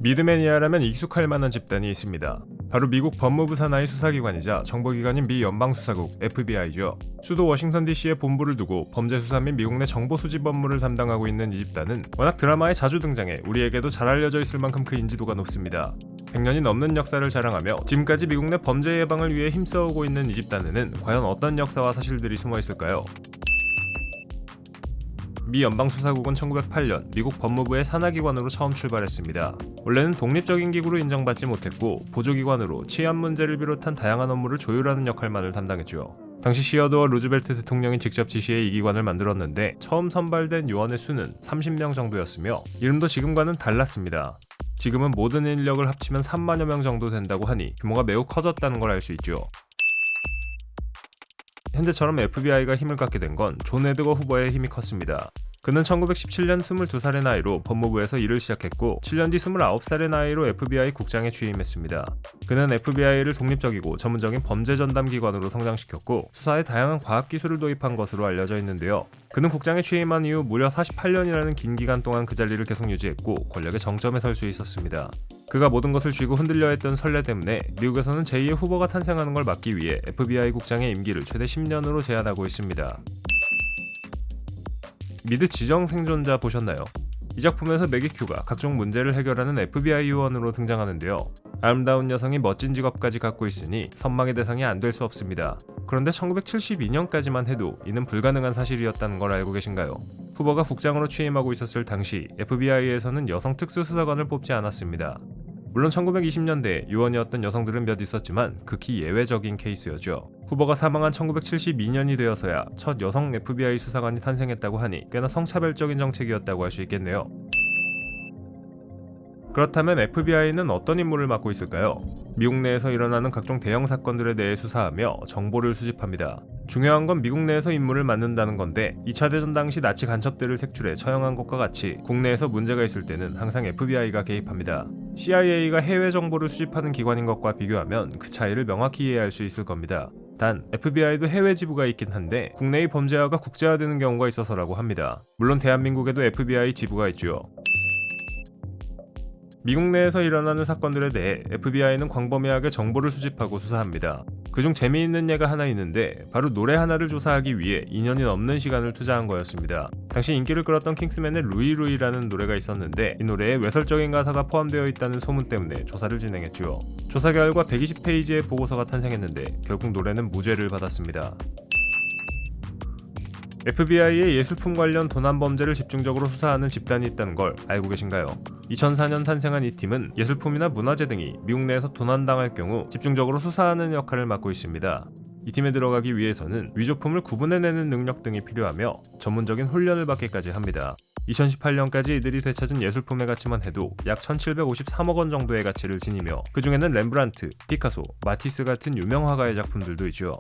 미드매니아라면 익숙할 만한 집단이 있습니다. 바로 미국 법무부 산하의 수사기관이자 정보기관인 미 연방수사국 FBI죠. 수도 워싱턴 DC에 본부를 두고 범죄수사 및 미국 내 정보 수집 업무를 담당하고 있는 이 집단은 워낙 드라마에 자주 등장해 우리에게도 잘 알려져 있을 만큼 그 인지도가 높습니다. 100년이 넘는 역사를 자랑하며 지금까지 미국 내 범죄 예방을 위해 힘써오고 있는 이 집단에는 과연 어떤 역사와 사실들이 숨어 있을까요? 미 연방수사국은 1908년 미국 법무부의 산하기관으로 처음 출발했습니다. 원래는 독립적인 기구로 인정받지 못했고 보조기관으로 치안 문제를 비롯한 다양한 업무를 조율하는 역할만을 담당했죠. 당시 시어도어 루즈벨트 대통령이 직접 지시해 이 기관을 만들었는데 처음 선발된 요원의 수는 30명 정도였으며 이름도 지금과는 달랐습니다. 지금은 모든 인력을 합치면 3만여 명 정도 된다고 하니 규모가 매우 커졌다는 걸 알 수 있죠. 현재처럼 FBI가 힘을 갖게 된 건 존 에드거 후보의 힘이 컸습니다. 그는 1917년 22살의 나이로 법무부에서 일을 시작했고 7년 뒤 29살의 나이로 FBI 국장에 취임했습니다. 그는 FBI를 독립적이고 전문적인 범죄 전담 기관으로 성장시켰고 수사에 다양한 과학기술을 도입한 것으로 알려져 있는데요. 그는 국장에 취임한 이후 무려 48년이라는 긴 기간 동안 그 자리를 계속 유지했고 권력의 정점에 설 수 있었습니다. 그가 모든 것을 쥐고 흔들려 했던 설레 때문에 미국에서는 제2의 후보가 탄생하는 걸 막기 위해 FBI 국장의 임기를 최대 10년으로 제한하고 있습니다. 미드 지정 생존자 보셨나요? 이 작품에서 매기 큐가 각종 문제를 해결하는 FBI 요원으로 등장하는데요. 아름다운 여성이 멋진 직업까지 갖고 있으니 선망의 대상이 안 될 수 없습니다. 그런데 1972년까지만 해도 이는 불가능한 사실이었다는 걸 알고 계신가요? 후보가 국장으로 취임하고 있었을 당시 FBI에서는 여성 특수수사관을 뽑지 않았습니다. 물론 1920년대 요원이었던 여성들은 몇 있었지만 극히 예외적인 케이스였죠. 후보가 사망한 1972년이 되어서야 첫 여성 FBI 수사관이 탄생했다고 하니 꽤나 성차별적인 정책이었다고 할 수 있겠네요. 그렇다면 FBI는 어떤 임무를 맡고 있을까요? 미국 내에서 일어나는 각종 대형 사건들에 대해 수사하며 정보를 수집합니다. 중요한 건 미국 내에서 임무를 맡는다는 건데 2차 대전 당시 나치 간첩들을 색출해 처형한 것과 같이 국내에서 문제가 있을 때는 항상 FBI가 개입합니다. CIA가 해외 정보를 수집하는 기관인 것과 비교하면 그 차이를 명확히 이해할 수 있을 겁니다. 단 FBI도 해외 지부가 있긴 한데 국내의 범죄화가 국제화되는 경우가 있어서라고 합니다. 물론 대한민국에도 FBI 지부가 있죠. 미국 내에서 일어나는 사건들에 대해 FBI는 광범위하게 정보를 수집하고 수사합니다. 그중 재미있는 예가 하나 있는데 바로 노래 하나를 조사하기 위해 2년이 넘는 시간을 투자한 거였습니다. 당시 인기를 끌었던 킹스맨의 루이루이라는 노래가 있었는데 이 노래에 외설적인 가사가 포함되어 있다는 소문 때문에 조사를 진행했죠. 조사 결과 120페이지의 보고서가 탄생했는데 결국 노래는 무죄를 받았습니다. FBI의 예술품 관련 도난 범죄를 집중적으로 수사하는 집단이 있다는 걸 알고 계신가요? 2004년 탄생한 이 팀은 예술품이나 문화재 등이 미국 내에서 도난당할 경우 집중적으로 수사하는 역할을 맡고 있습니다. 이 팀에 들어가기 위해서는 위조품을 구분해내는 능력 등이 필요하며 전문적인 훈련을 받기까지 합니다. 2018년까지 이들이 되찾은 예술품의 가치만 해도 약 1753억 원 정도의 가치를 지니며 그 중에는 렘브란트, 피카소, 마티스 같은 유명 화가의 작품들도 있죠.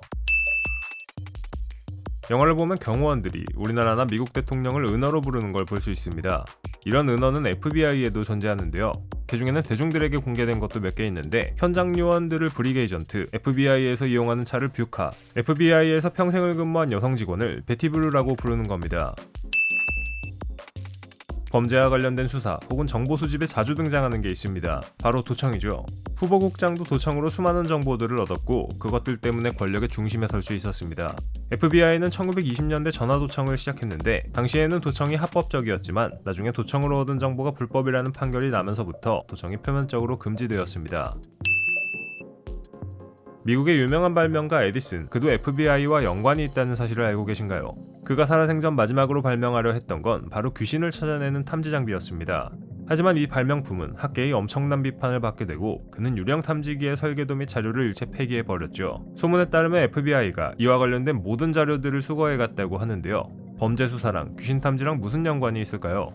영화를 보면 경호원들이 우리나라나 미국 대통령을 은어로 부르는 걸 볼 수 있습니다. 이런 은어는 FBI에도 존재하는데요. 그 중에는 대중들에게 공개된 것도 몇 개 있는데 현장 요원들을 브리게 에이전트, FBI에서 이용하는 차를 뷰카, FBI에서 평생을 근무한 여성 직원을 베티브루라고 부르는 겁니다. 범죄와 관련된 수사 혹은 정보 수집에 자주 등장하는 게 있습니다. 바로 도청이죠. 후보국장도 도청으로 수많은 정보들을 얻었고 그것들 때문에 권력의 중심에 설 수 있었습니다. FBI는 1920년대 전화도청을 시작했는데 당시에는 도청이 합법적이었지만 나중에 도청으로 얻은 정보가 불법이라는 판결이 나면서부터 도청이 표면적으로 금지되었습니다. 미국의 유명한 발명가 에디슨, 그도 FBI와 연관이 있다는 사실을 알고 계신가요? 그가 살아생전 마지막으로 발명하려 했던 건 바로 귀신을 찾아내는 탐지 장비였습니다. 하지만 이 발명품은 학계의 엄청난 비판을 받게 되고 그는 유령 탐지기의 설계도 및 자료를 일체 폐기해버렸죠. 소문에 따르면 FBI가 이와 관련된 모든 자료들을 수거해갔다고 하는데요. 범죄 수사랑 귀신 탐지랑 무슨 연관이 있을까요?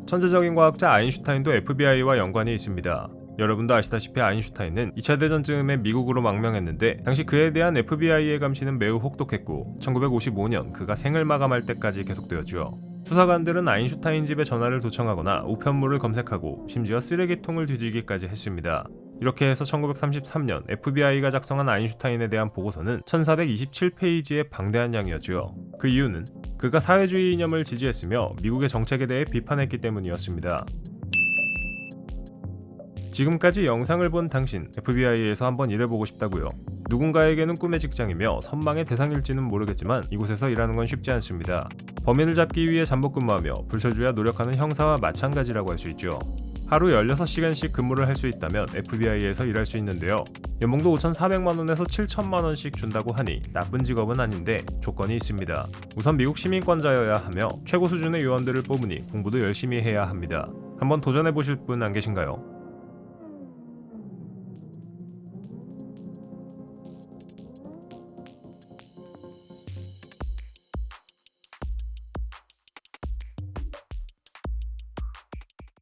천재적인 과학자 아인슈타인도 FBI와 연관이 있습니다. 여러분도 아시다시피 아인슈타인은 2차 대전 즈음에 미국으로 망명했는데 당시 그에 대한 FBI의 감시는 매우 혹독했고 1955년 그가 생을 마감할 때까지 계속되었죠. 수사관들은 아인슈타인 집에 전화를 도청하거나 우편물을 검색하고 심지어 쓰레기통을 뒤지기까지 했습니다. 이렇게 해서 1933년 FBI가 작성한 아인슈타인에 대한 보고서는 1427페이지의 방대한 양이었죠. 그 이유는 그가 사회주의 이념을 지지했으며 미국의 정책에 대해 비판했기 때문이었습니다. 지금까지 영상을 본 당신, FBI에서 한번 일해보고 싶다고요? 누군가에게는 꿈의 직장이며 선망의 대상일지는 모르겠지만 이곳에서 일하는 건 쉽지 않습니다. 범인을 잡기 위해 잠복근무하며 불철주야 노력하는 형사와 마찬가지라고 할 수 있죠. 하루 16시간씩 근무를 할 수 있다면 FBI에서 일할 수 있는데요. 연봉도 5,400만원에서 7,000만원씩 준다고 하니 나쁜 직업은 아닌데 조건이 있습니다. 우선 미국 시민권자여야 하며 최고 수준의 요원들을 뽑으니 공부도 열심히 해야 합니다. 한번 도전해보실 분 안 계신가요?